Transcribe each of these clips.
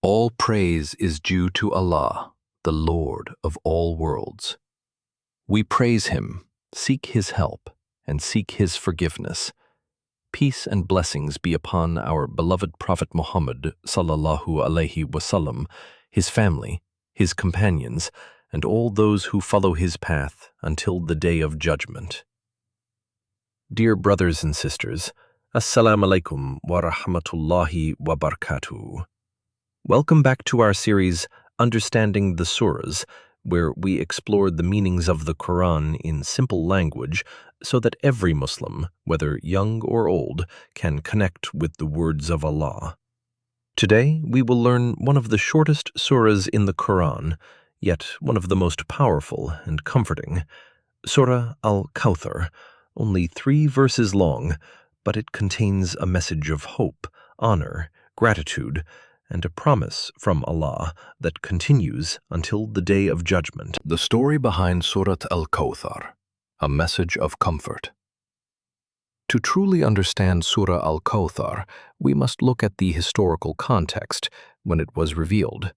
All praise is due to Allah, the Lord of all worlds. We praise Him, seek His help, and seek His forgiveness. Peace and blessings be upon our beloved Prophet Muhammad sallallahu alaihi wasallam, his family, his companions, and all those who follow his path until the day of judgment. Dear brothers and sisters, Assalamu alaikum wa rahmatullahi wa barakatuh. Welcome back to our series, Understanding the Surahs, where we explore the meanings of the Qur'an in simple language so that every Muslim, whether young or old, can connect with the words of Allah. Today, we will learn one of the shortest surahs in the Qur'an, yet one of the most powerful and comforting, Surah Al-Kawthar, only 3 verses long, but it contains a message of hope, honor, gratitude, and a promise from Allah that continues until the day of judgment. The story behind Surah Al-Kawthar, a message of comfort. To truly understand Surah Al-Kawthar, we must look at the historical context when it was revealed.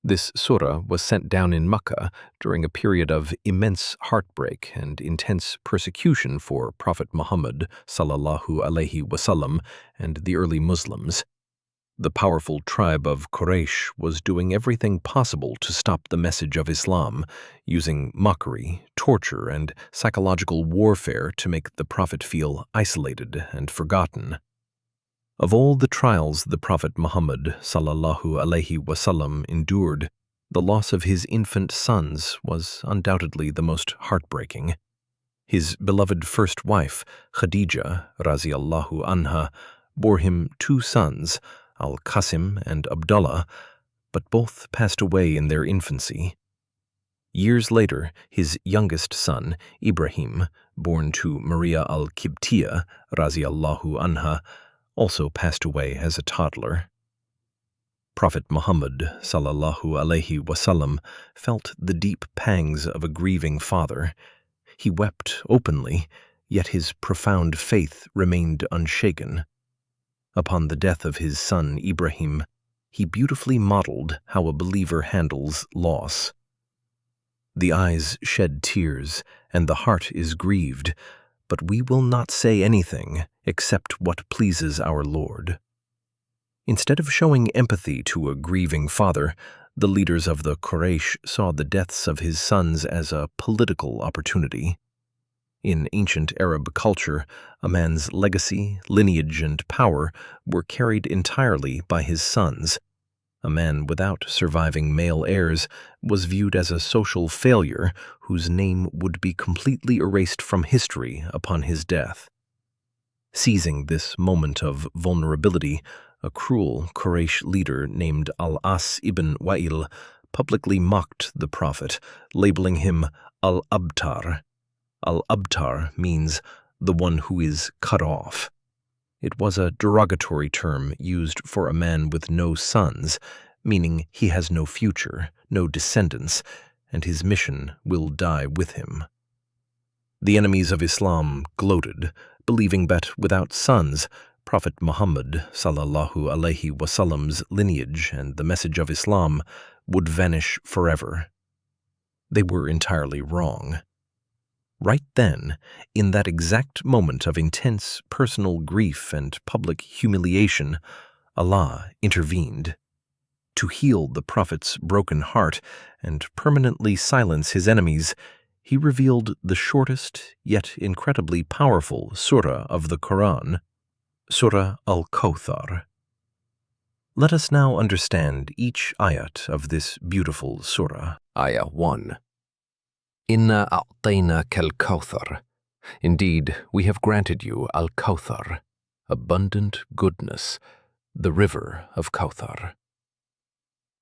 This surah was sent down in Mecca during a period of immense heartbreak and intense persecution for Prophet Muhammad sallallahu alaihi wasallam and the early Muslims. The powerful tribe of Quraysh was doing everything possible to stop the message of Islam, using mockery, torture, and psychological warfare to make the Prophet feel isolated and forgotten. Of all the trials the Prophet Muhammad sallallahu alaihi wasallam endured, the loss of his infant sons was undoubtedly the most heartbreaking. His beloved first wife, Khadija raziyallahu anha, bore him 2 sons, Al-Qasim and Abdullah, but both passed away in their infancy. Years later, his youngest son, Ibrahim, born to Maria al-Qibtiyya, raziyallahu anha, also passed away as a toddler. Prophet Muhammad sallallahu alaihi wasallam felt the deep pangs of a grieving father. He wept openly, yet his profound faith remained unshaken. Upon the death of his son Ibrahim, he beautifully modeled how a believer handles loss. The eyes shed tears, and the heart is grieved, but we will not say anything except what pleases our Lord. Instead of showing empathy to a grieving father, the leaders of the Quraysh saw the deaths of his sons as a political opportunity. In ancient Arab culture, a man's legacy, lineage, and power were carried entirely by his sons. A man without surviving male heirs was viewed as a social failure whose name would be completely erased from history upon his death. Seizing this moment of vulnerability, a cruel Quraysh leader named Al-As ibn Wa'il publicly mocked the Prophet, labeling him Al-Abtar. Al-Abtar means the one who is cut off. It was a derogatory term used for a man with no sons, meaning he has no future, no descendants, and his mission will die with him. The enemies of Islam gloated, believing that without sons, Prophet Muhammad sallallahu alaihi wasallam's lineage and the message of Islam would vanish forever. They were entirely wrong. Right then, in that exact moment of intense personal grief and public humiliation, Allah intervened. To heal the Prophet's broken heart and permanently silence his enemies, He revealed the shortest yet incredibly powerful surah of the Qur'an, Surah Al-Kawthar. Let us now understand each ayat of this beautiful surah. Ayah 1. Inna a'tainaka al-Kauthar. Indeed, we have granted you Al-Kawthar, abundant goodness, the river of Kauthar.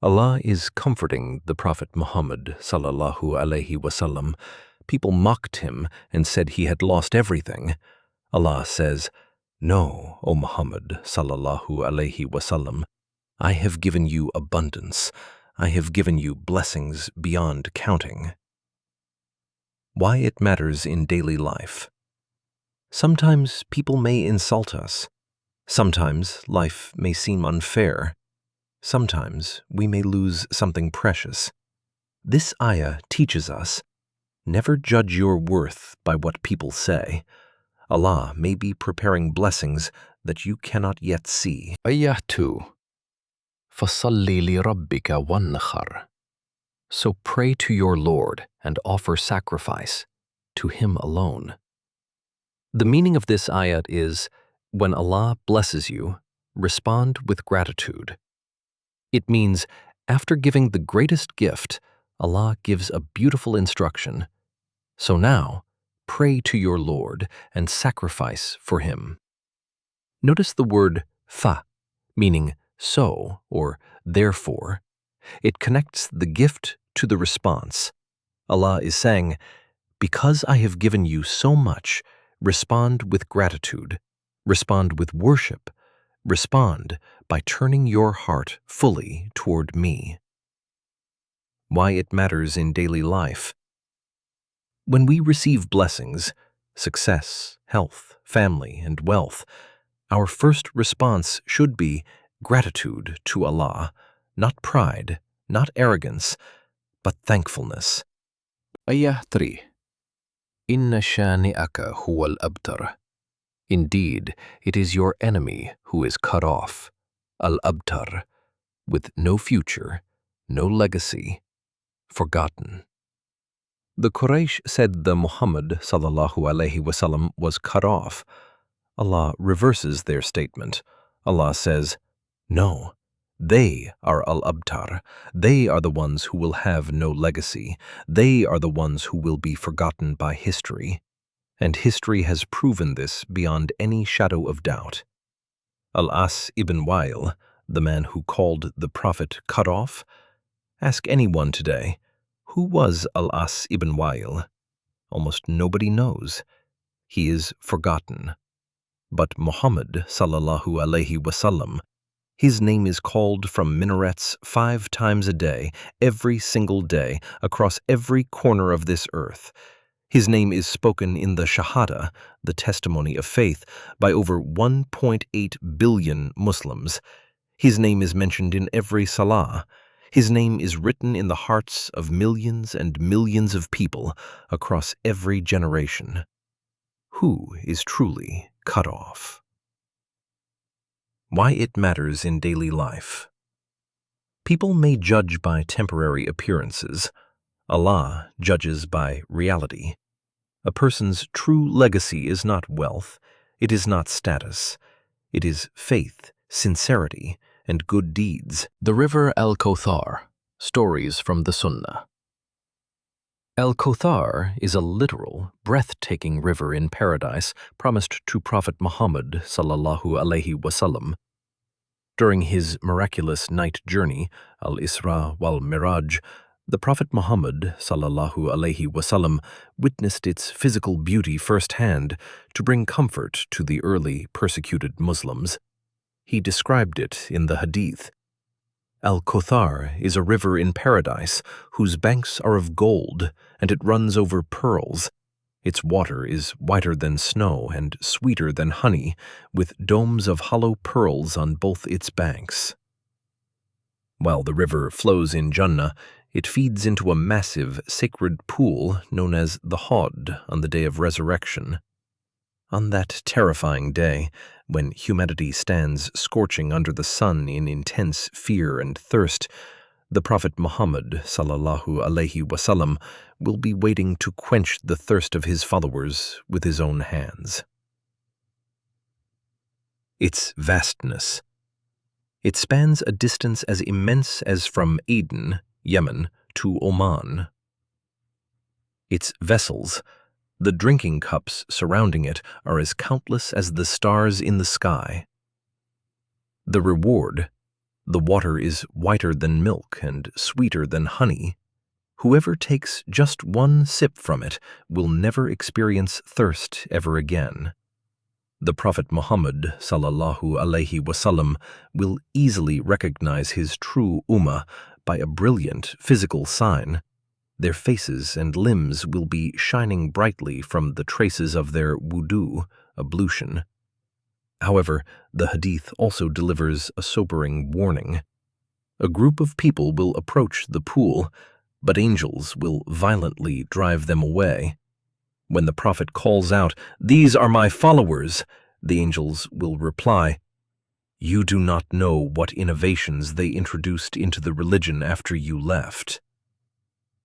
Allah is comforting the Prophet Muhammad sallallahu alaihi wasallam. People mocked him and said he had lost everything. Allah says, "No, O Muhammad sallallahu alaihi wasallam, I have given you abundance. I have given you blessings beyond counting." Why it matters in daily life. Sometimes people may insult us. Sometimes life may seem unfair. Sometimes we may lose something precious. This ayah teaches us, never judge your worth by what people say. Allah may be preparing blessings that you cannot yet see. Ayah 2. فَصَلِّ لِرَبِّكَ وَانْحَرْ. So pray to your Lord and offer sacrifice to Him alone. The meaning of this ayat is, when Allah blesses you, respond with gratitude. It means, after giving the greatest gift, Allah gives a beautiful instruction. So now, pray to your Lord and sacrifice for Him. Notice the word fa, meaning so or therefore. It connects the gift to the response. Allah is saying, because I have given you so much, respond with gratitude, respond with worship, respond by turning your heart fully toward me. Why it matters in daily life. When we receive blessings, success, health, family, and wealth, our first response should be gratitude to Allah, not pride, not arrogance, but thankfulness. Ayah 3. Inna shani'aka huwal abtar. Indeed, it is your enemy who is cut off, al-abtar, with no future, no legacy, forgotten. The Quraysh said the Muhammad ﷺ was cut off. Allah reverses their statement. Allah says, no, they are al-abtar. They are the ones who will have no legacy. They are the ones who will be forgotten by history. And history has proven this beyond any shadow of doubt. Al-As ibn Wa'il, the man who called the Prophet cut off? Ask anyone today, who was Al-As ibn Wa'il? Almost nobody knows. He is forgotten. But Muhammad ﷺ, his name is called from minarets 5 times a day, every single day, across every corner of this earth. His name is spoken in the Shahada, the testimony of faith, by over 1.8 billion Muslims. His name is mentioned in every salah. His name is written in the hearts of millions and millions of people across every generation. Who is truly cut off? Why it matters in daily life. People may judge by temporary appearances. Allah judges by reality. A person's true legacy is not wealth, it is not status, it is faith, sincerity, and good deeds. The River Al-Kawthar, Stories from the Sunnah. Al-Kawthar is a literal, breathtaking river in paradise promised to Prophet Muhammad ﷺ. During his miraculous night journey, Al-Isra wal-Miraj, the Prophet Muhammad ﷺ witnessed its physical beauty firsthand to bring comfort to the early persecuted Muslims. He described it in the Hadith. Al-Kawthar is a river in paradise whose banks are of gold, and it runs over pearls. Its water is whiter than snow and sweeter than honey, with domes of hollow pearls on both its banks. While the river flows in Jannah, it feeds into a massive, sacred pool known as the Hawd on the day of resurrection. On that terrifying day, when humanity stands scorching under the sun in intense fear and thirst, the Prophet Muhammad ﷺ will be waiting to quench the thirst of his followers with his own hands. Its vastness. It spans a distance as immense as from Aden, Yemen, to Oman. Its vessels, the drinking cups surrounding it, are as countless as the stars in the sky. The reward, the water is whiter than milk and sweeter than honey. Whoever takes just one sip from it will never experience thirst ever again. The Prophet Muhammad ﷺ will easily recognize his true ummah by a brilliant physical sign. Their faces and limbs will be shining brightly from the traces of their wudu, ablution. However, the hadith also delivers a sobering warning. A group of people will approach the pool, but angels will violently drive them away. When the Prophet calls out, "These are my followers," the angels will reply, "You do not know what innovations they introduced into the religion after you left."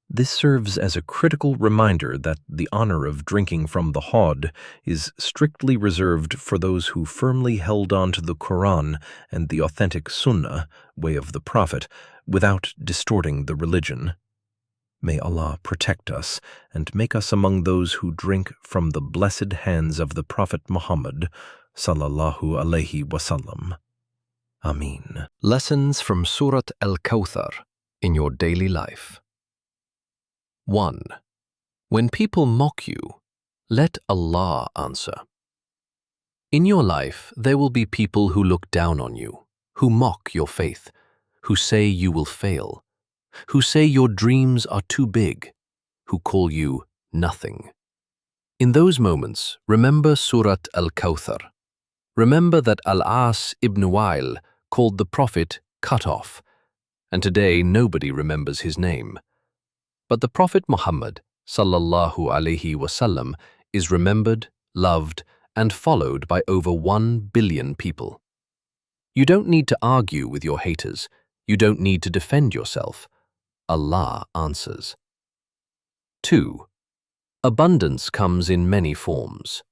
This serves as a critical reminder that the honor of drinking from the Hawd is strictly reserved for those who firmly held on to the Qur'an and the authentic Sunnah, way of the Prophet, without distorting the religion. May Allah protect us and make us among those who drink from the blessed hands of the Prophet Muhammad, sallallahu alaihi wasallam. Ameen. Lessons from Surah Al-Kawthar in your daily life. 1. When people mock you, let Allah answer. In your life, there will be people who look down on you, who mock your faith, who say you will fail, who say your dreams are too big, who call you nothing. In those moments, remember Surah Al-Kawthar. Remember that Al-As ibn Wa'il called the Prophet cut off, and today nobody remembers his name. But the Prophet Muhammad, sallallahu alaihi wasallam, is remembered, loved, and followed by over 1 billion people. You don't need to argue with your haters. You don't need to defend yourself. Allah answers. 2. Abundance comes in many forms.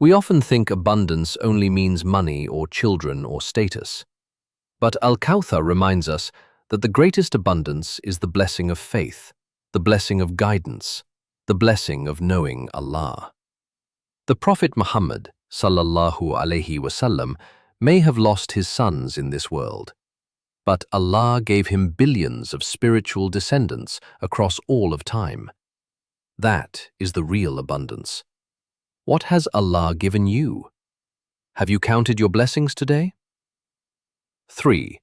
We often think abundance only means money or children or status. But Al-Kawthar reminds us that the greatest abundance is the blessing of faith, the blessing of guidance, the blessing of knowing Allah. The Prophet Muhammad, sallallahu alaihi wasallam, may have lost his sons in this world, but Allah gave him billions of spiritual descendants across all of time. That is the real abundance. What has Allah given you? Have you counted your blessings today? 3.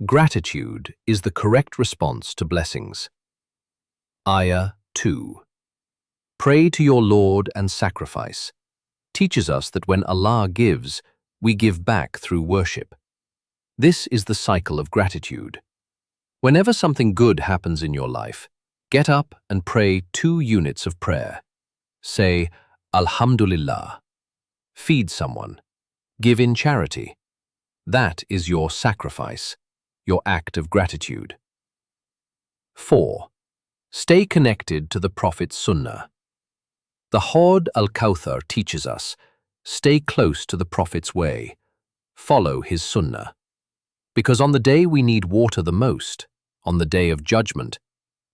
Gratitude is the correct response to blessings. Ayah 2. Pray to your Lord and sacrifice teaches us that when Allah gives, we give back through worship. This is the cycle of gratitude. Whenever something good happens in your life, get up and pray 2 units of prayer. Say, Alhamdulillah. Feed someone. Give in charity. That is your sacrifice, your act of gratitude. 4. Stay connected to the Prophet's Sunnah. The Hawd Al-Kawthar teaches us, stay close to the Prophet's way. Follow his Sunnah. Because on the day we need water the most, on the day of judgment,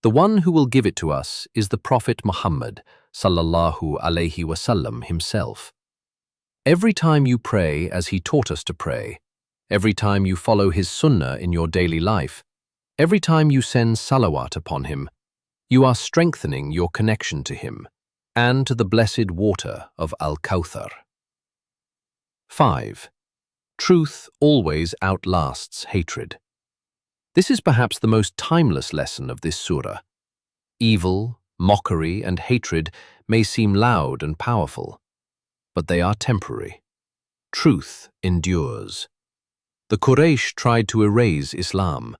the one who will give it to us is the Prophet Muhammad, sallallahu alaihi wasallam himself. Every time you pray as he taught us to pray, every time you follow his Sunnah in your daily life, every time you send salawat upon him, you are strengthening your connection to him and to the blessed water of Al-Kawthar. 5. Truth always outlasts hatred. This is perhaps the most timeless lesson of this surah. Evil, mockery, and hatred may seem loud and powerful, but they are temporary. Truth endures. The Quraysh tried to erase Islam.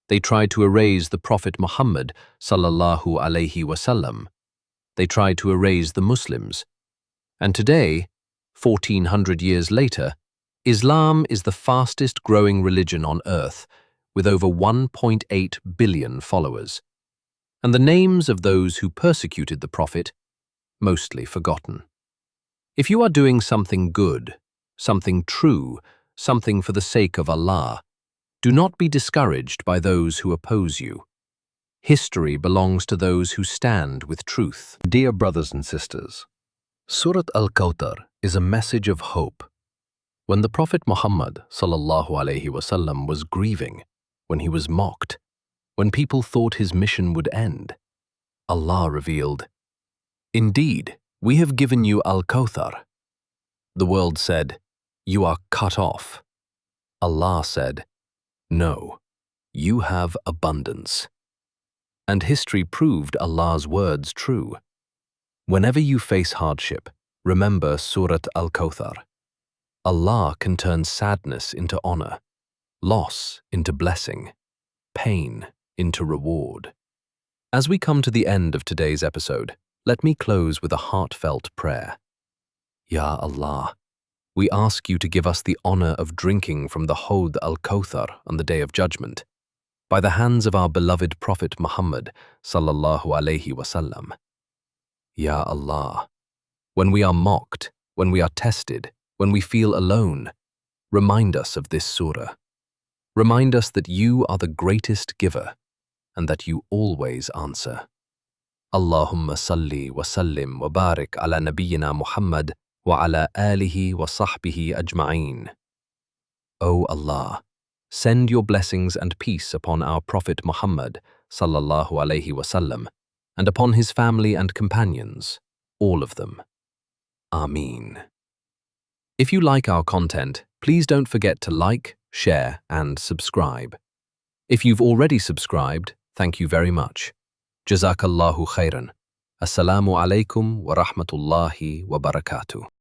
They tried to erase the Prophet Muhammad, sallallahu alaihi wasallam. They tried to erase the Muslims. And today, 1400 years later, Islam is the fastest growing religion on earth, with over 1.8 billion followers. And the names of those who persecuted the Prophet, mostly forgotten. If you are doing something good, something true, something for the sake of Allah, do not be discouraged by those who oppose you. History belongs to those who stand with truth. Dear brothers and sisters, Surah Al-Kawthar is a message of hope. When the Prophet Muhammad sallallahu alaihi wasallam was grieving, when he was mocked, when people thought his mission would end, Allah revealed, "Indeed, we have given you Al-Kawthar." The world said, "You are cut off." Allah said, "No, you have abundance." And history proved Allah's words true. Whenever you face hardship, remember Surah Al-Kawthar. Allah can turn sadness into honor, loss into blessing, pain into reward. As we come to the end of today's episode, let me close with a heartfelt prayer. Ya Allah, we ask you to give us the honor of drinking from the Hawd Al-Kawthar on the Day of Judgment, by the hands of our beloved Prophet Muhammad sallallahu alaihi wasallam. Ya Allah, when we are mocked, when we are tested, when we feel alone, remind us of this surah. Remind us that you are the greatest giver and that you always answer. Allahumma salli wa sallim wa barik ala nabiyyina Muhammad wa ala alihi wa sahbihi ajma'een. O Allah, send your blessings and peace upon our Prophet Muhammad sallallahu alaihi wasallam and upon his family and companions, all of them. Ameen. If you like our content, please don't forget to like, share, and subscribe. If you've already subscribed, thank you very much. Jazakallahu khairan. Assalamu alaikum wa rahmatullahi wa barakatuh.